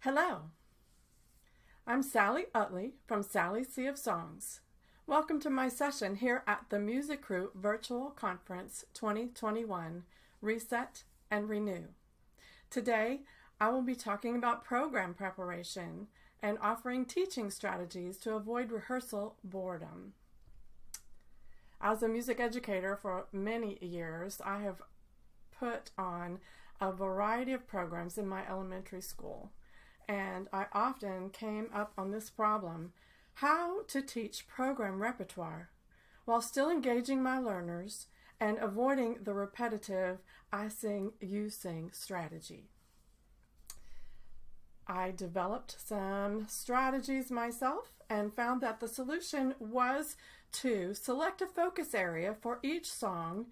Hello, I'm Sally Utley from Sally's Sea of Songs. Welcome to my session here at the Music Crew Virtual Conference 2021, Reset and Renew. Today, I will be talking about program preparation and offering teaching strategies to avoid rehearsal boredom. As a music educator for many years, I have put on a variety of programs in my elementary school, and I often came up on this problem: how to teach program repertoire while still engaging my learners and avoiding the repetitive I sing, you sing strategy. I developed some strategies myself and found that the solution was to select a focus area for each song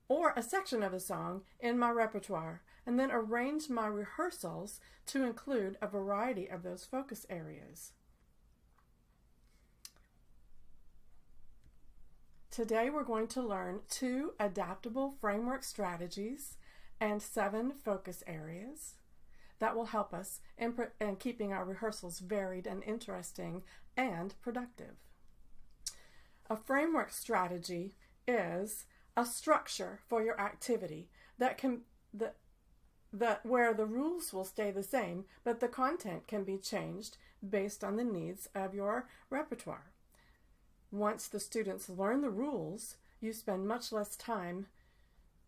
or a section of a song in my repertoire, and then arrange my rehearsals to include a variety of those focus areas. Today we're going to learn 2 adaptable framework strategies and 7 focus areas that will help us in keeping our rehearsals varied and interesting and productive. A framework strategy is a structure for your activity where the rules will stay the same, but the content can be changed based on the needs of your repertoire. Once the students learn the rules, you spend much less time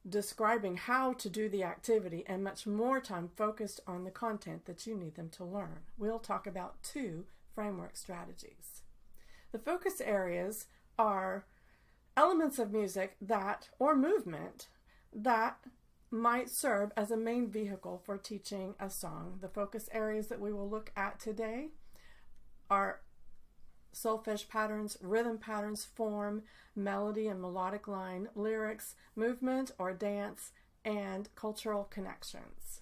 describing how to do the activity and much more time focused on the content that you need them to learn. We'll talk about 2 framework strategies. The focus areas are elements of music or movement that might serve as a main vehicle for teaching a song. The focus areas that we will look at today are solfege patterns, rhythm patterns, form, melody and melodic line, lyrics, movement or dance, and cultural connections.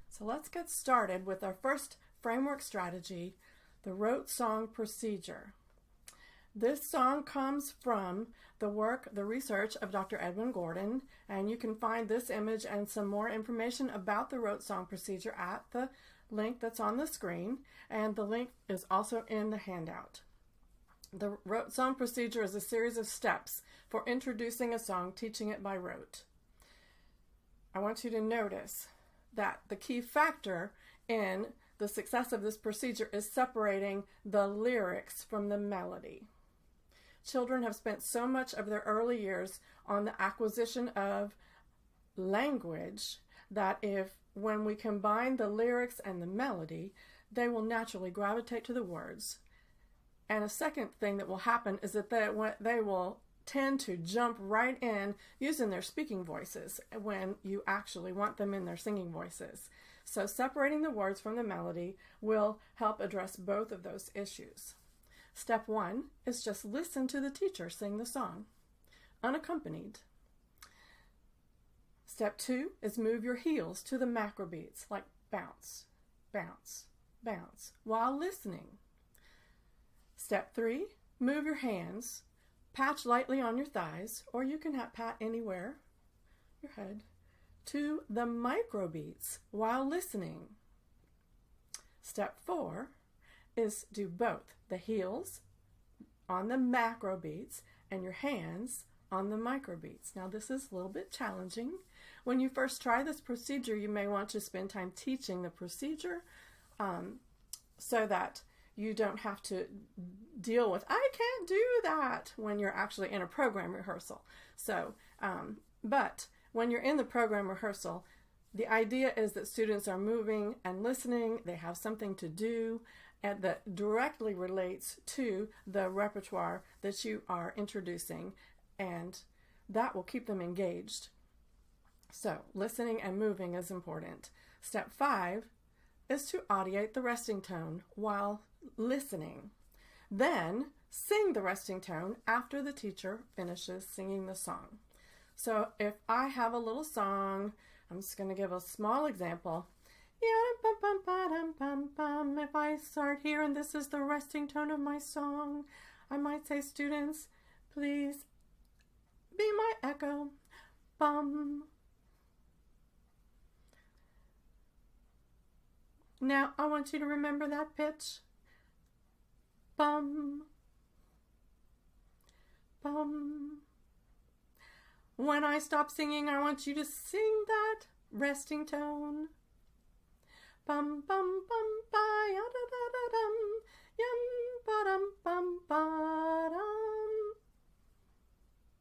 So let's get started with our first framework strategy, the rote song procedure. This song comes from the research of Dr. Edwin Gordon, and you can find this image and some more information about the rote song procedure at the link that's on the screen, and the link is also in the handout. The rote song procedure is a series of steps for introducing a song, teaching it by rote. I want you to notice that the key factor in the success of this procedure is separating the lyrics from the melody. Children have spent so much of their early years on the acquisition of language that when we combine the lyrics and the melody, they will naturally gravitate to the words. And a second thing that will happen is that they will tend to jump right in using their speaking voices when you actually want them in their singing voices. So separating the words from the melody will help address both of those issues. Step 1 is just listen to the teacher sing the song, unaccompanied. Step 2 is move your heels to the macro beats, like bounce, bounce, bounce, while listening. Step 3, move your hands, patch lightly on your thighs, or you can pat anywhere, your head, to the micro beats while listening. Step 4 is do both the heels on the macro beats and your hands on the micro beats. Now this is a little bit challenging. When you first try this procedure, you may want to spend time teaching the procedure so that you don't have to deal with, I can't do that, when you're actually in a program rehearsal. So, but when you're in the program rehearsal, the idea is that students are moving and listening, they have something to do, and that directly relates to the repertoire that you are introducing, and that will keep them engaged. So listening and moving is important. Step 5 is to audiate the resting tone while listening. Then sing the resting tone after the teacher finishes singing the song. So if I have a little song, I'm just going to give a small example. If I start here and this is the resting tone of my song, I might say, students, please be my echo. Bum. Now I want you to remember that pitch. Bum, bum. When I stop singing, I want you to sing that resting tone. Bum, bum, bum, ba, ya, da, da, da, dum. Yum, ba, dum, bum, ba, dum.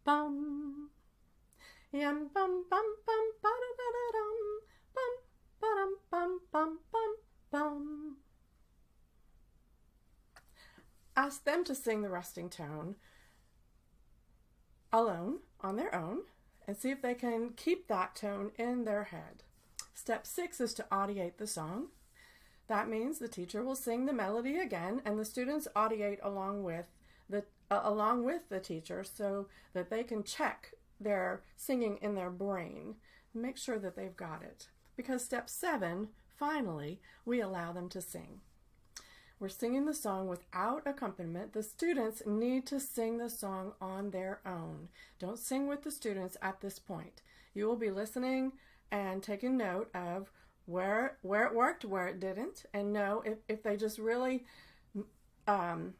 Bum. Yum, bum, bum, bum, ba, da, da, da, dum. Bum, ba, dum, bum, bum, bum, bum. Ask them to sing the resting tone alone, on their own, and see if they can keep that tone in their head. Step 6 is to audiate the song. That means the teacher will sing the melody again, and the students audiate along with the teacher so that they can check their singing in their brain, make sure that they've got it. Because step 7, finally, we allow them to sing. We're singing the song without accompaniment. The students need to sing the song on their own. Don't sing with the students at this point. You will be listening and taking note of where it worked, where it didn't, and know if they just really are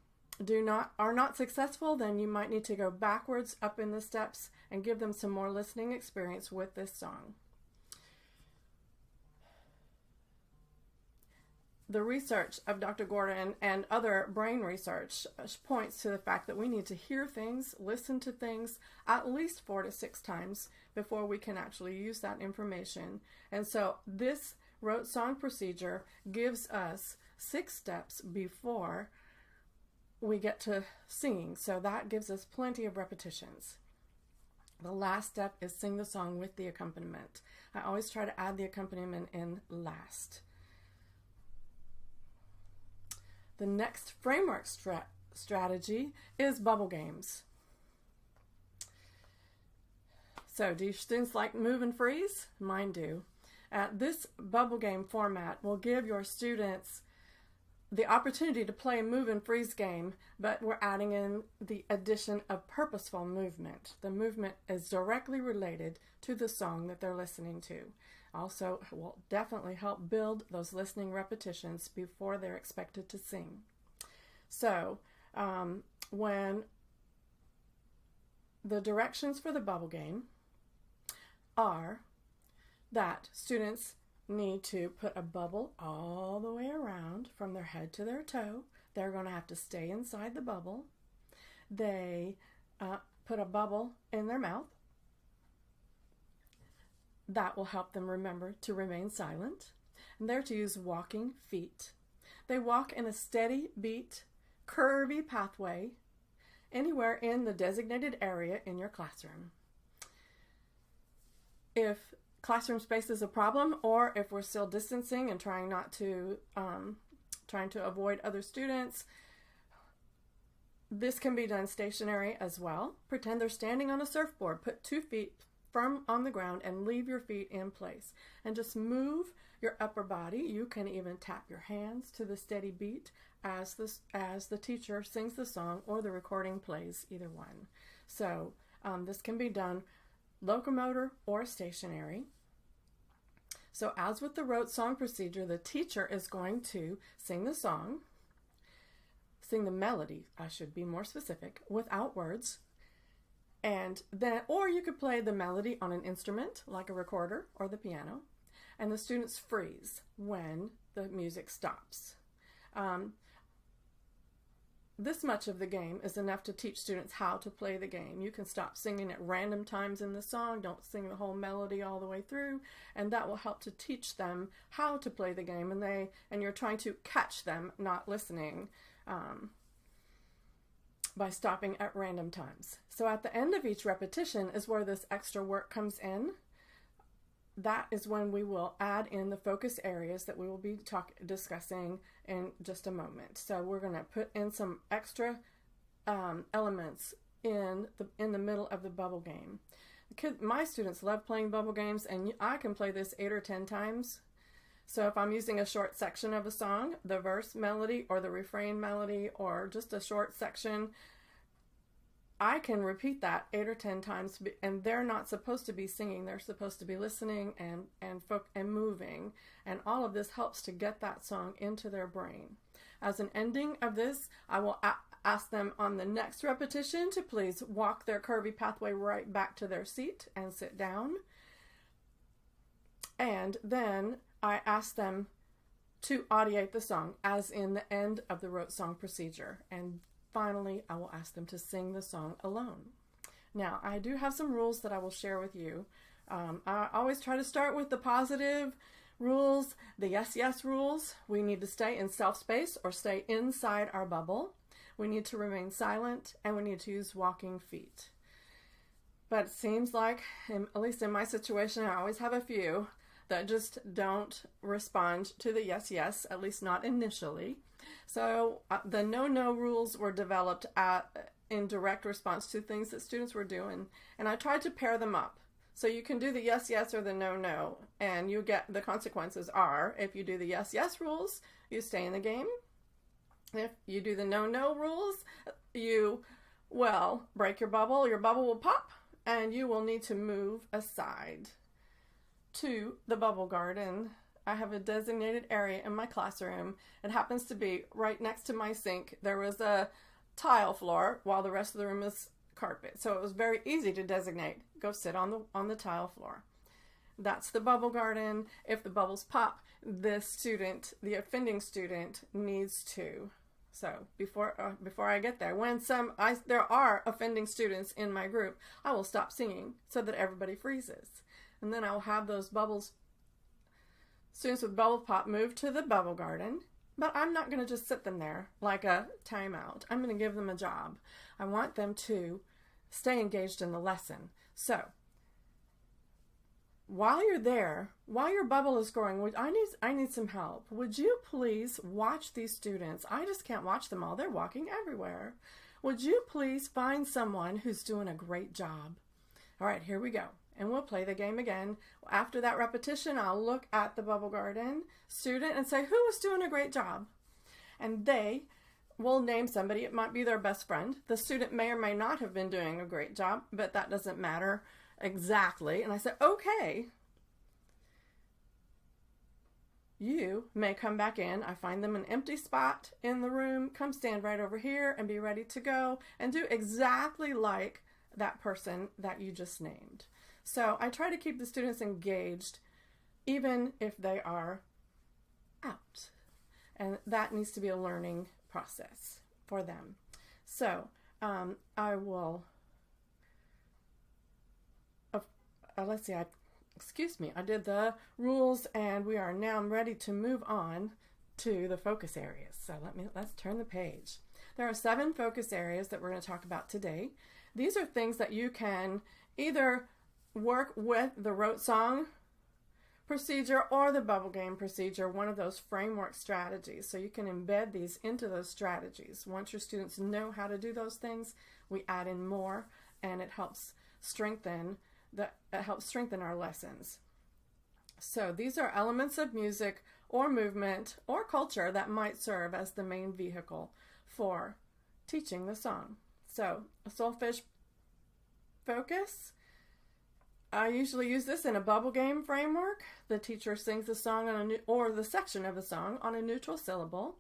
not successful, then you might need to go backwards up in the steps and give them some more listening experience with this song. The research of Dr. Gordon and other brain research points to the fact that we need to hear things, listen to things at least 4 to 6 times before we can actually use that information. And so this rote song procedure gives us 6 steps before we get to singing. So that gives us plenty of repetitions. The last step is sing the song with the accompaniment. I always try to add the accompaniment in last. The next framework strategy is bubble games. So, do your students like move and freeze? Mine do. This bubble game format will give your students the opportunity to play a move and freeze game, but we're adding in the addition of purposeful movement. The movement is directly related to the song that they're listening to. Also, it will definitely help build those listening repetitions before they're expected to sing. So, when the directions for the bubble game are that students need to put a bubble all the way around from their head to their toe. They're going to have to stay inside the bubble. They put a bubble in their mouth. That will help them remember to remain silent. And they're to use walking feet. They walk in a steady beat, curvy pathway anywhere in the designated area in your classroom. If classroom space is a problem, or if we're still distancing and trying to avoid other students, this can be done stationary as well. Pretend they're standing on a surfboard. Put 2 feet firm on the ground and leave your feet in place. And just move your upper body. You can even tap your hands to the steady beat as the teacher sings the song or the recording plays, either one. So this can be done locomotor or stationary. So as with the rote song procedure, the teacher is going to sing the song, sing the melody, I should be more specific, without words. And then, or you could play the melody on an instrument like a recorder or the piano, and the students freeze when the music stops. This much of the game is enough to teach students how to play the game. You can stop singing at random times in the song. Don't sing the whole melody all the way through, and that will help to teach them how to play the game. And you're trying to catch them not listening by stopping at random times. So at the end of each repetition is where this extra work comes in. That is when we will add in the focus areas that we will be discussing in just a moment. So we're going to put in some extra elements in the middle of the bubble game. My students love playing bubble games, and I can play this 8 or 10 times. So if I'm using a short section of a song, the verse melody or the refrain melody or just a short section, I can repeat that 8 or 10 times, and they're not supposed to be singing. They're supposed to be listening and moving, and all of this helps to get that song into their brain. As an ending of this, I will ask them on the next repetition to please walk their curvy pathway right back to their seat and sit down. And then I ask them to audiate the song, as in the end of the rote song procedure. And finally, I will ask them to sing the song alone. Now, I do have some rules that I will share with you. I always try to start with the positive rules, the yes rules. We need to stay in self-space or stay inside our bubble. We need to remain silent, and we need to use walking feet. But it seems like, at least in my situation, I always have a few that just don't respond to the yes, at least not initially. So the no rules were developed in direct response to things that students were doing, and I tried to pair them up. So you can do the yes or the no, and you get the consequences are, if you do the yes rules, you stay in the game. If you do the no rules, you will break your bubble will pop, and you will need to move aside to the bubble garden. I have a designated area in my classroom. It happens to be right next to my sink. There was a tile floor while the rest of the room is carpet. So it was very easy to designate. Go sit on the tile floor. That's the bubble garden. If the bubbles pop, the offending student needs to. So before I get there, there are offending students in my group, I will stop singing so that everybody freezes. And then I will have those students with bubble pop move to the bubble garden, but I'm not going to just sit them there like a timeout. I'm going to give them a job. I want them to stay engaged in the lesson. So while you're there, while your bubble is growing, I need some help. Would you please watch these students? I just can't watch them all. They're walking everywhere. Would you please find someone who's doing a great job? All right, here we go. And we'll play the game again. After that repetition, I'll look at the bubble garden student and say, who was doing a great job? And they will name somebody. It might be their best friend. The student may or may not have been doing a great job, but that doesn't matter exactly. And I said, okay, you may come back in. I find them an empty spot in the room. Come stand right over here and be ready to go and do exactly like that person that you just named. So I try to keep the students engaged even if they are out. And that needs to be a learning process for them. So I will, let's see, I did the rules, and we are now ready to move on to the focus areas. So let's turn the page. There are 7 focus areas that we're going to talk about today. These are things that you can either work with the rote song procedure or the bubble game procedure, one of those framework strategies. So you can embed these into those strategies. Once your students know how to do those things, we add in more, and it helps strengthen our lessons. So these are elements of music or movement or culture that might serve as the main vehicle for teaching the song. So a solfege focus, I usually use this in a bubble game framework. The teacher sings the song or the section of a song on a neutral syllable.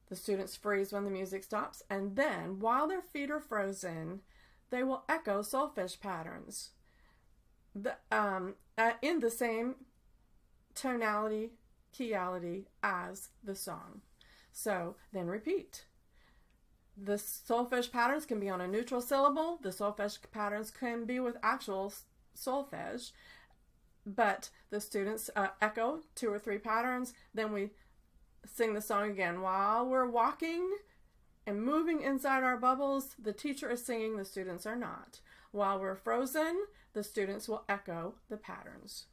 The students freeze when the music stops, and then while their feet are frozen, they will echo solfege patterns in the same tonality, keyality as the song. So then repeat. The solfege patterns can be on a neutral syllable. The solfege patterns can be with actual solfege, but the students echo 2 or 3 patterns. Then we sing the song again. While we're walking and moving inside our bubbles, the teacher is singing, the students are not. While we're frozen, the students will echo the patterns.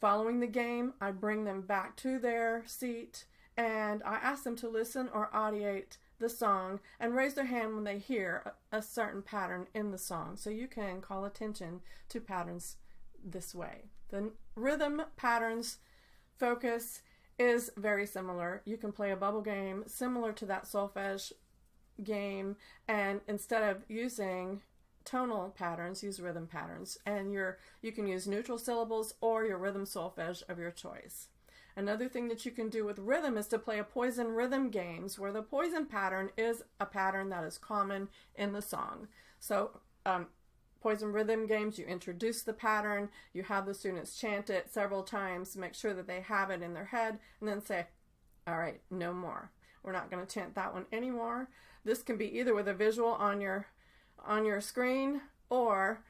Following the game, I bring them back to their seat, and I ask them to listen or audiate the song and raise their hand when they hear a certain pattern in the song. So you can call attention to patterns this way. The rhythm patterns focus is very similar. You can play a bubble game similar to that solfege game, and instead of using tonal patterns, use rhythm patterns. And you can use neutral syllables or your rhythm solfege of your choice. Another thing that you can do with rhythm is to play a poison rhythm games, where the poison pattern is a pattern that is common in the song. So poison rhythm games, you introduce the pattern, you have the students chant it several times, make sure that they have it in their head, and then say, all right, no more. We're not going to chant that one anymore. This can be either with a visual on your screen, or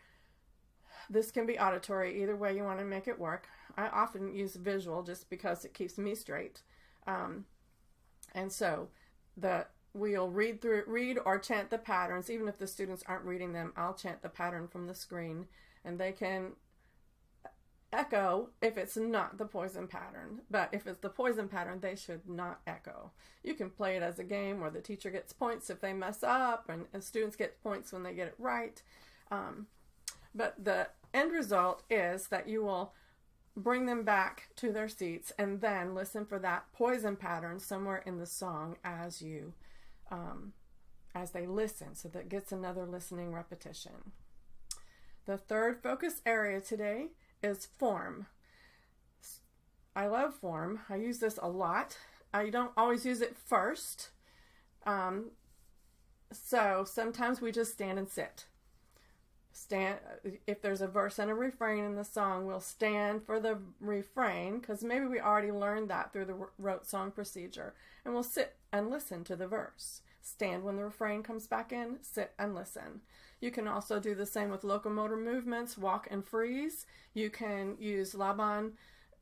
this can be auditory. Either way you want to make it work. I often use visual just because it keeps me straight. And so we'll read or chant the patterns. Even if the students aren't reading them, I'll chant the pattern from the screen, and they can echo if it's not the poison pattern. But if it's the poison pattern, they should not echo. You can play it as a game where the teacher gets points if they mess up, and students get points when they get it right. But the end result is that you will bring them back to their seats and then listen for that poison pattern somewhere in the song as they listen, so that gets another listening repetition. The third focus area today is form. I love form. I use this a lot. I don't always use it first. So sometimes we just stand and sit. If there's a verse and a refrain in the song, we'll stand for the refrain, because maybe we already learned that through the rote song procedure, and we'll sit and listen to the verse. Stand when the refrain comes back in, sit and listen. You can also do the same with locomotor movements, walk and freeze. You can use Laban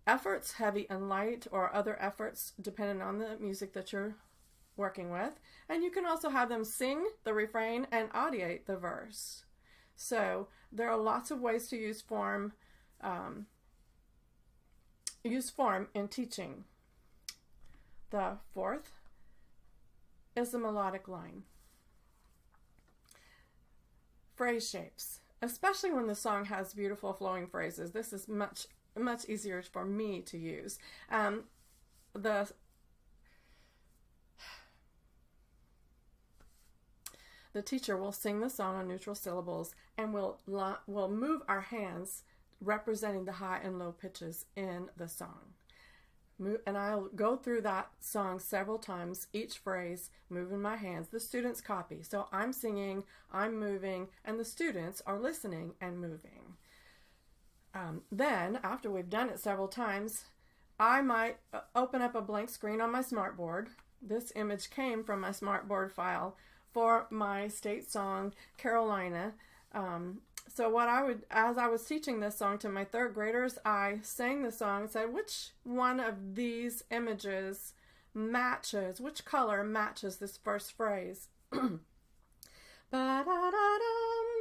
efforts, heavy and light, or other efforts depending on the music that you're working with. And you can also have them sing the refrain and audiate the verse. So there are lots of ways to use form in teaching. The fourth is the melodic line. Phrase shapes, especially when the song has beautiful flowing phrases. This is much easier for me to use. The teacher will sing the song on neutral syllables, and we'll move our hands representing the high and low pitches in the song. And I'll go through that song several times, each phrase, moving my hands. The students copy. So I'm singing, I'm moving, and the students are listening and moving. Then, after we've done it several times, I might open up a blank screen on my smartboard. This image came from my smartboard file for my state song, Carolina. So as I was teaching this song to my third graders, I sang the song and said, which one of these images matches, which color matches this first phrase? Ba-da-da-dum,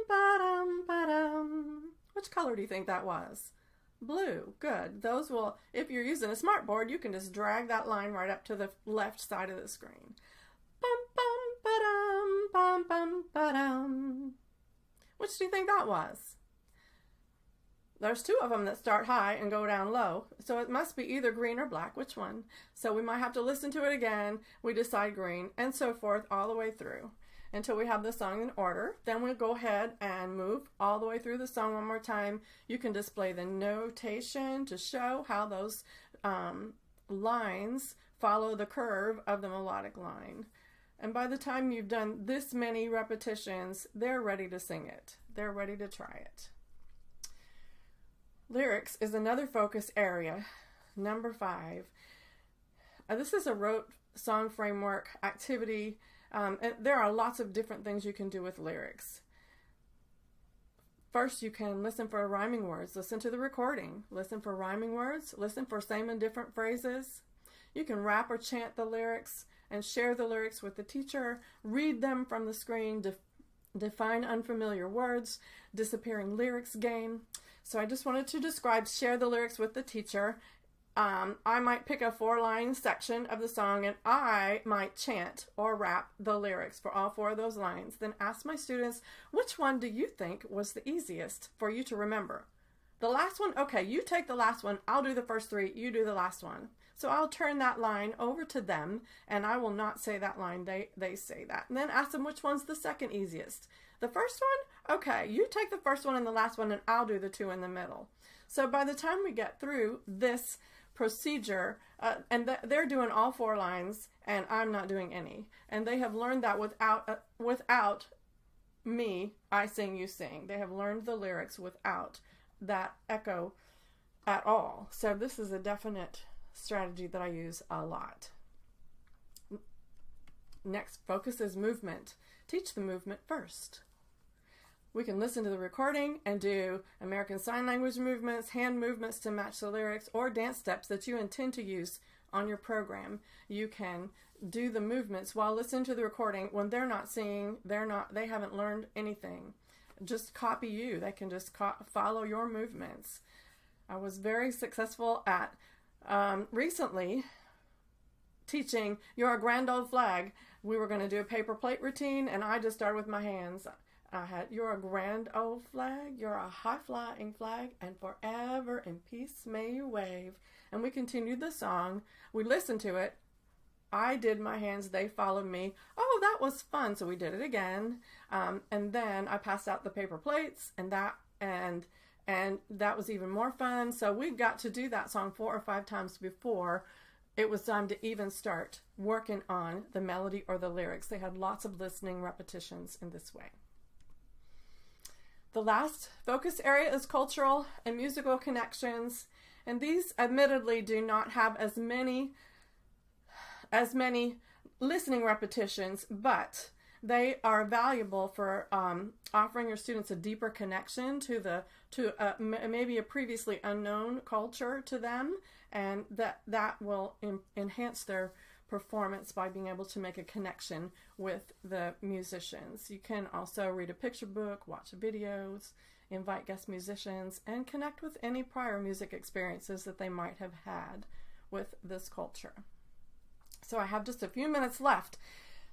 ba-dum, ba-dum. Which color do you think that was? Blue. Good. Those will, if you're using a smartboard, you can just drag that line right up to the left side of the screen. Bum, bum, ba-dum, bum, bum, ba-dum. Which do you think that was? There's two of them that start high and go down low, so it must be either green or black. Which one? So we might have to listen to it again. We decide green, and so forth all the way through until we have the song in order. Then we'll go ahead and move all the way through the song one more time. You can display the notation to show how those lines follow the curve of the melodic line. And by the time you've done this many repetitions, they're ready to sing it. They're ready to try it. Lyrics is another focus area. Number 5. This is a rote song framework activity. And there are lots of different things you can do with lyrics. First, you can listen for rhyming words. Listen to the recording. Listen for rhyming words. Listen for same and different phrases. You can rap or chant the lyrics and share the lyrics with the teacher. Read them from the screen. Define unfamiliar words. Disappearing lyrics game. So I just wanted to describe share the lyrics with the teacher. I might pick a 4-line section of the song and I might chant or rap the lyrics for all 4 of those lines. Then ask my students, which one do you think was the easiest for you to remember? The last one, okay, you take the last one, I'll do the first three, you do the last one. So I'll turn that line over to them, and I will not say that line, they say that. And then ask them which one's the second easiest. The first one, okay, you take the first one and the last one, and I'll do the two in the middle. So by the time we get through this procedure, and they're doing all 4 lines, and I'm not doing any. And they have learned that without me, I sing, you sing. They have learned the lyrics without that echo at all. So this is a definite strategy that I use a lot. Next, focus is movement. Teach the movement first. We can listen to the recording and do American Sign Language movements, hand movements to match the lyrics, or dance steps that you intend to use on your program. You can do the movements while listening to the recording. When they're not singing, they haven't learned anything. Just copy you. They can just follow your movements. I was very successful at recently teaching You're a Grand Old Flag. We were going to do a paper plate routine, and I just started with my hands. I had, you're a grand old flag, you're a high-flying flag, and forever in peace may you wave. And we continued the song. We listened to it. I did my hands, they followed me. Oh, that was fun. So we did it again. And then I passed out the paper plates, and that was even more fun. So we got to do that song 4 or 5 times before it was time to even start working on the melody or the lyrics. They had lots of listening repetitions in this way. The last focus area is cultural and musical connections, and these admittedly do not have as many listening repetitions, but they are valuable for offering your students a deeper connection to maybe a previously unknown culture to them, and that will enhance their performance by being able to make a connection with the musicians. You can also read a picture book, watch videos, invite guest musicians, and connect with any prior music experiences that they might have had with this culture. So I have just a few minutes left.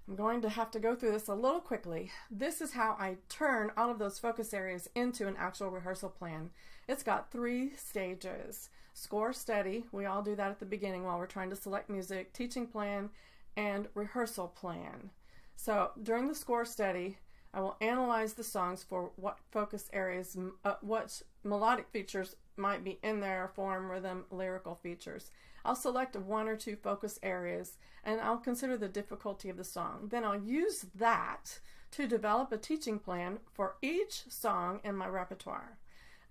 I'm going to have to go through this a little quickly. This is how I turn all of those focus areas into an actual rehearsal plan. It's got 3 stages. Score study, we all do that at the beginning while we're trying to select music, teaching plan, and rehearsal plan. So during the score study, I will analyze the songs for what focus areas, what melodic features might be in there, form, rhythm, lyrical features. I'll select 1 or 2 focus areas, and I'll consider the difficulty of the song. Then I'll use that to develop a teaching plan for each song in my repertoire.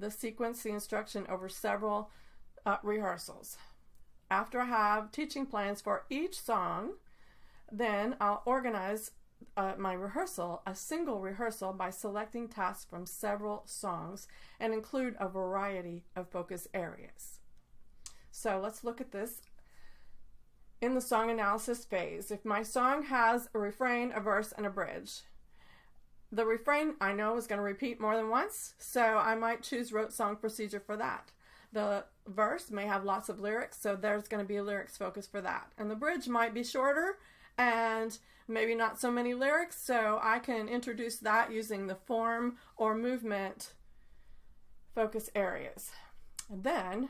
Sequence the instruction over several rehearsals. After I have teaching plans for each song, then I'll organize my rehearsal, a single rehearsal, by selecting tasks from several songs and include a variety of focus areas. So let's look at this in the song analysis phase. If my song has a refrain, a verse, and a bridge, the refrain I know is going to repeat more than once, so I might choose rote song procedure for that. The verse may have lots of lyrics, so there's going to be a lyrics focus for that. And the bridge might be shorter and maybe not so many lyrics, so I can introduce that using the form or movement focus areas. And then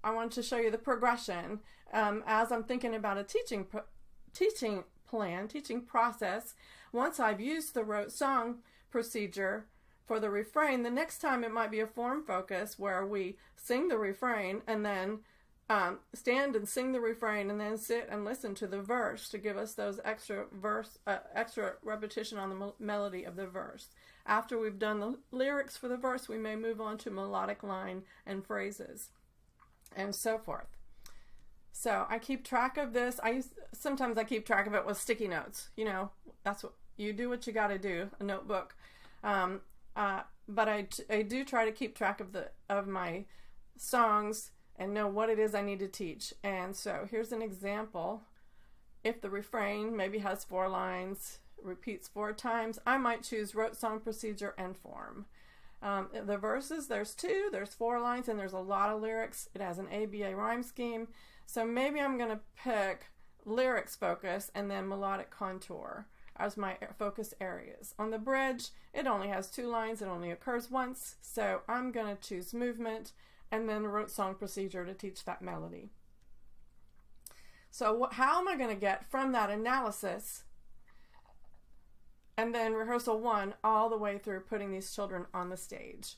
I want to show you the progression as I'm thinking about a teaching plan, teaching process. Once I've used the rote song procedure for the refrain, the next time it might be a form focus where we sing the refrain and then stand and sing the refrain and then sit and listen to the verse to give us those extra repetition on the melody of the verse. After we've done the lyrics for the verse, we may move on to melodic line and phrases and so forth. So I keep track of this. Sometimes I keep track of it with sticky notes. You know, that's what you do, what you got to do, a notebook. But I do try to keep track of my songs and know what it is I need to teach. And so here's an example. If the refrain maybe has 4 lines, repeats 4 times, I might choose rote song procedure and form. The verses, there's 2, there's 4 lines, and there's a lot of lyrics. It has an ABA rhyme scheme. So maybe I'm going to pick lyrics focus and then melodic contour. as my focus areas. On the bridge, it only has 2 lines. It only occurs once. So I'm going to choose movement and then rote song procedure to teach that melody. So how am I going to get from that analysis and then rehearsal 1 all the way through putting these children on the stage?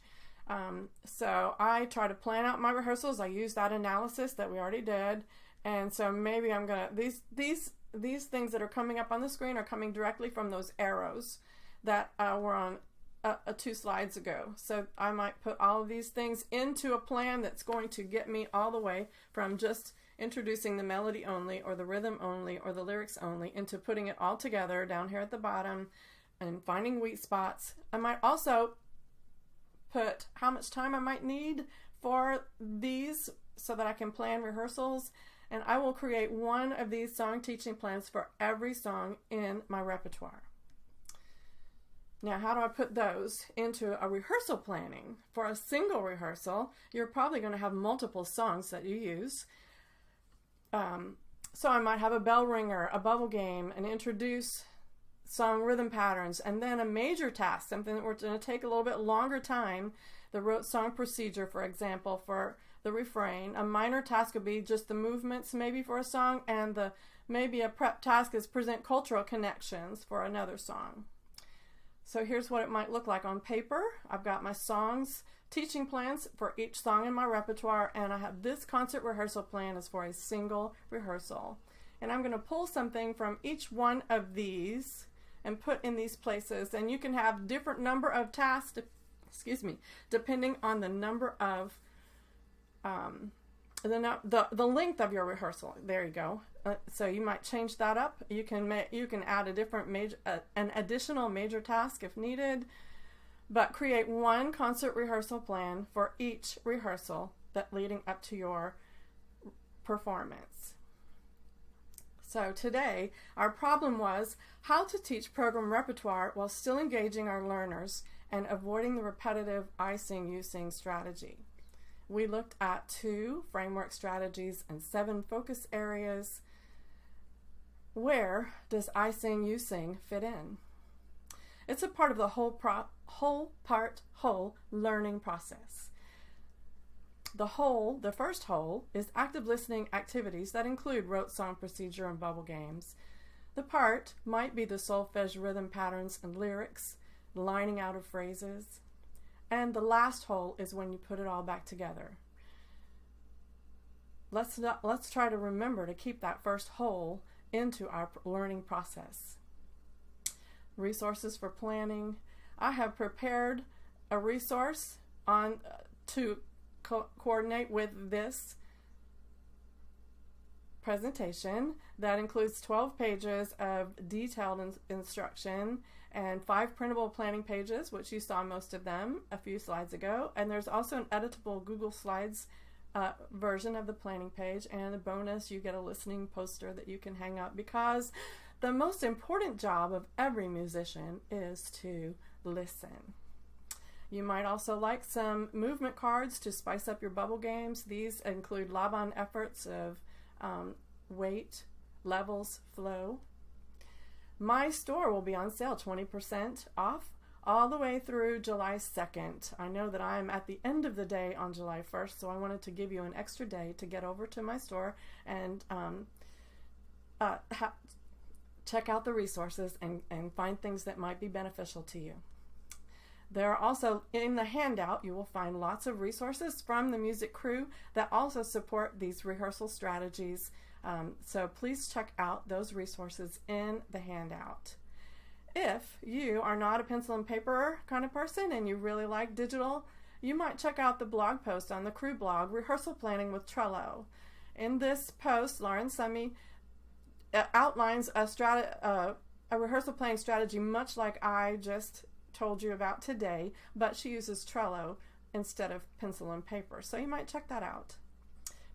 So I try to plan out my rehearsals. I use that analysis that we already did. And so maybe I'm going to, these things that are coming up on the screen are coming directly from those arrows that were on 2 slides ago. So I might put all of these things into a plan that's going to get me all the way from just introducing the melody only or the rhythm only or the lyrics only into putting it all together down here at the bottom and finding weak spots. I might also put how much time I might need for these so that I can plan rehearsals. And I will create one of these song teaching plans for every song in my repertoire. Now, how do I put those into a rehearsal planning? For a single rehearsal, you're probably going to have multiple songs that you use. So I might have a bell ringer, a bubble game, and introduce song rhythm patterns, and then a major task, something that we're going to take a little bit longer time, the rote song procedure, for example, for the refrain. A minor task would be just the movements maybe for a song, and maybe a prep task is present cultural connections for another song. So here's what it might look like on paper. I've got my songs, teaching plans for each song in my repertoire, and I have this concert rehearsal plan is for a single rehearsal. And I'm going to pull something from each one of these and put in these places, and you can have different number of tasks, depending on the number of the length of your rehearsal. There you go. So you might change that up. You can add a different an additional major task if needed, but create one concert rehearsal plan for each rehearsal that leading up to your performance. So today our problem was how to teach program repertoire while still engaging our learners and avoiding the repetitive I sing, you sing strategy. We looked at 2 framework strategies and 7 focus areas. Where does I sing, you sing fit in? It's a part of the whole learning process. The first whole is active listening activities that include rote song procedure and bubble games. The part might be the solfege rhythm patterns and lyrics, lining out of phrases. And the last whole is when you put it all back together. Let's try to remember to keep that first whole into our learning process. Resources for planning. I have prepared a resource to coordinate with this presentation that includes 12 pages of detailed instruction and 5 printable planning pages, which you saw most of them a few slides ago. And there's also an editable Google Slides version of the planning page, and a bonus, you get a listening poster that you can hang up, because the most important job of every musician is to listen. You might also like some movement cards to spice up your bubble games. These include Laban efforts of weight, levels, flow. My store will be on sale 20% off all the way through July 2nd. I know that I'm at the end of the day on July 1st, so I wanted to give you an extra day to get over to my store and check out the resources and find things that might be beneficial to you. There are also, in the handout, you will find lots of resources from the music crew that also support these rehearsal strategies. So please check out those resources in the handout. If you are not a pencil and paper kind of person and you really like digital, you might check out the blog post on the crew blog, Rehearsal Planning with Trello. In this post, Lauren Summy outlines a rehearsal planning strategy much like I just told you about today, but she uses Trello instead of pencil and paper. So you might check that out.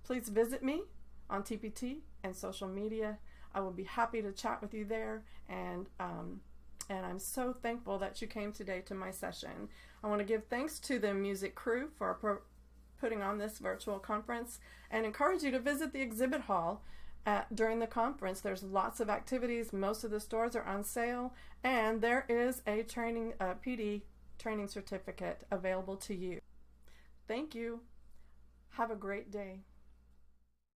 Please visit me on TPT and social media. I will be happy to chat with you there, and I'm so thankful that you came today to my session. I want to give thanks to the music crew for putting on this virtual conference and encourage you to visit the exhibit hall During the conference, there's lots of activities. Most of the stores are on sale, and there is a PD training certificate available to you. Thank you. Have a great day.